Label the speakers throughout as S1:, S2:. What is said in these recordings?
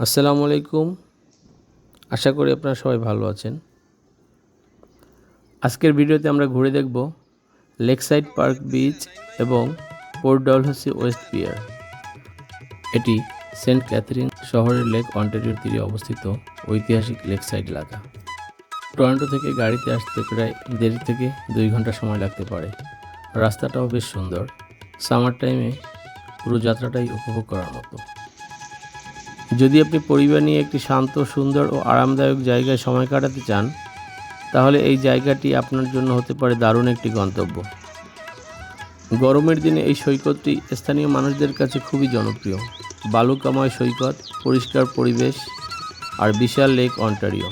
S1: আসসালামু আলাইকুম। আশা করি আপনারা সবাই ভালো আছেন। আজকের ভিডিওতে আমরা ঘুরে দেখব লেকসাইড পার্ক বিচ এবং পোর্ট ডালহাউসি ওয়েস্ট পিয়ার। এটি সেন্ট ক্যাথরিন শহরের লেক অন্টারিওর তীরে অবস্থিত ঐতিহাসিক লেকসাইড এলাকা। টরন্টো থেকে গাড়িতে আসতে প্রায় 1.5 থেকে 2 ঘন্টা সময় লাগতে পারে। রাস্তাটাও বেশ সুন্দর। সামার টাইমে পুরো যাত্রাটাই উপভোগ করার মতো। যদি আপনি পরিবার নিয়ে একটি শান্ত, সুন্দর ও আরামদায়ক জায়গায় সময় কাটাতে চান, তাহলে এই জায়গাটি আপনার জন্য হতে পারে দারুণ একটি গন্তব্য। গরমের দিনে এই সৈকতটি স্থানীয় মানুষদের কাছে খুবই জনপ্রিয়। বালুকাময় সৈকত, পরিষ্কার পরিবেশ আর বিশাল লেক অন্টারিও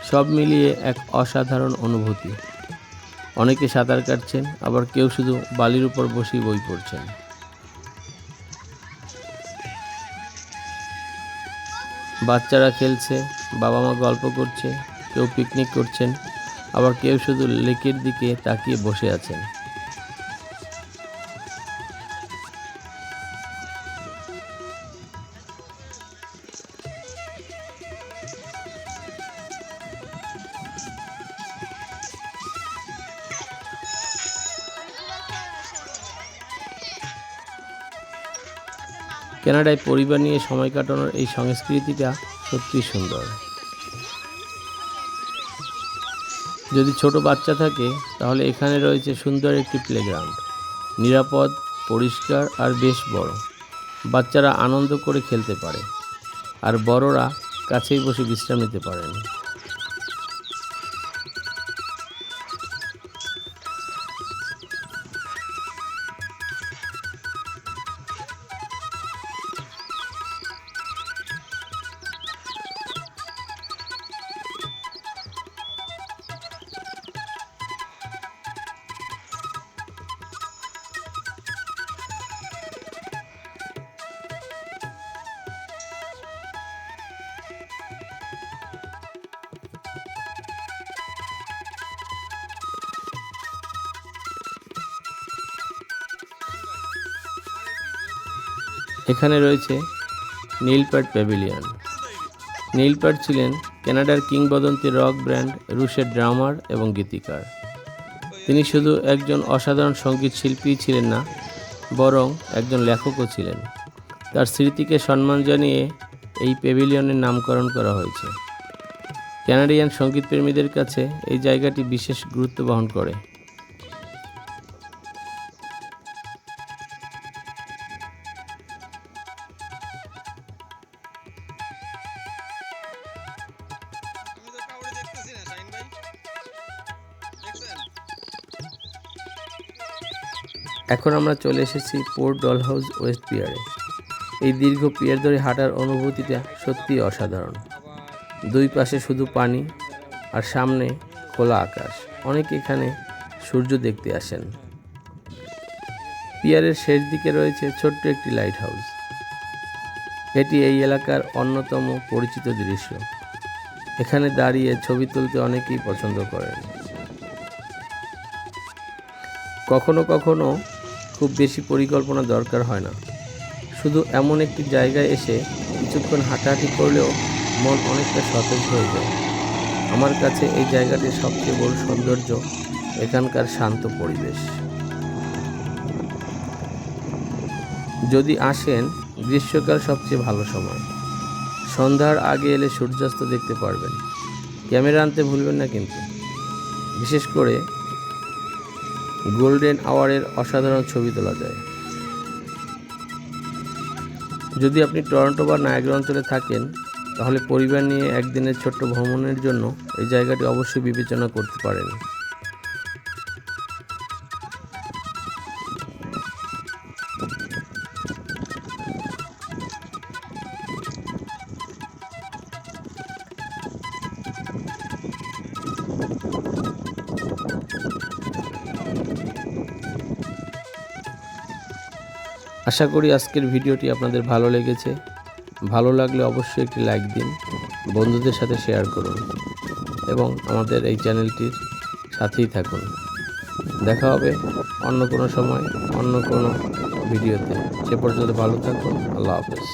S1: সব মিলিয়ে এক অসাধারণ অনুভূতি। অনেকে সাঁতার কাটছেন, আবার কেউ শুধু বালির উপর বসেই বই পড়ছেন। বাচ্চারা খেলছে, বাবা মা গল্প করছে, কেউ পিকনিক করছেন, আবার কেউ শুধু লেকের দিকে তাকিয়ে বসে আছেন। কানাডায় পরিবার নিয়ে সময় কাটানোর এই সংস্কৃতিটা সত্যিই সুন্দর। যদি ছোট বাচ্চা থাকে, তাহলে এখানে রয়েছে সুন্দর একটি প্লেগ্রাউন্ড, নিরাপদ, পরিষ্কার আর বেশ বড়। বাচ্চারা আনন্দ করে খেলতে পারে, আর বড়রা কাছেই বসে বিশ্রাম নিতে পারেন। এখানে রয়েছে নীল প্যাড প্যাভিলিয়ন। নীল প্যাড ছিলেন কানাডার কিংবদন্তি রক ব্যান্ড রুশের ড্রামার এবং গীতিকার। তিনি শুধু একজন অসাধারণ সঙ্গীত শিল্পীই ছিলেন না, বরং একজন লেখকও ছিলেন। তার স্মৃতিকে সম্মান জানিয়ে এই প্যাভিলিয়নের নামকরণ করা হয়েছে। কানাডিয়ান সঙ্গীতপ্রেমীদের কাছে এই জায়গাটি বিশেষ গুরুত্ব বহন করে। এখন আমরা চলে এসেছি পোর্ট ডালহাউসি ওয়েস্ট পিয়ারে। এই দীর্ঘ পিয়ার ধরে হাঁটার অনুভূতিটা সত্যিই অসাধারণ। দুই পাশে শুধু পানি আর সামনে খোলা আকাশ। অনেকে এখানে সূর্য দেখতে আসেন। পিয়ারের শেষ দিকে রয়েছে ছোট্ট একটি লাইট হাউস। এটি এই এলাকার অন্যতম পরিচিত দৃশ্য। এখানে দাঁড়িয়ে ছবি তুলতে অনেকেই পছন্দ করেন। কখনো কখনো খুব বেশি পরিকল্পনা দরকার হয় না। শুধু এমন একটি জায়গায় এসে কিছুক্ষণ হাঁটাহাঁটি করলেও মন অনেকটা সতেজ হয়ে যায়। আমার কাছে এই জায়গাটির সবচেয়ে বড় সৌন্দর্য এখানকার শান্ত পরিবেশ। যদি আসেন, গ্রীষ্মকাল সবচেয়ে ভালো সময়। সন্ধ্যার আগে এলে সূর্যাস্ত দেখতে পারবেন। ক্যামেরা আনতে ভুলবেন না কিন্তু। বিশেষ করে গোল্ডেন আওয়ারের অসাধারণ ছবি তোলা যায়। যদি আপনি টরন্টো বা নায়াগ্রা অঞ্চলে থাকেন, তাহলে পরিবার নিয়ে একদিনের ছোট্ট ভ্রমণের জন্য এই জায়গাটি অবশ্যই বিবেচনা করতে পারেন। আশা করি আজকের ভিডিওটি আপনাদের ভালো লেগেছে। ভালো লাগলে অবশ্যই একটি লাইক দিন, বন্ধুদের সাথে শেয়ার করুন এবং আমাদের এই চ্যানেলটির সাথেই থাকুন। দেখা হবে অন্য কোনো সময়, অন্য কোনো ভিডিওতে। সে পর্যন্ত ভালো থাকুন। আল্লাহ হাফেজ।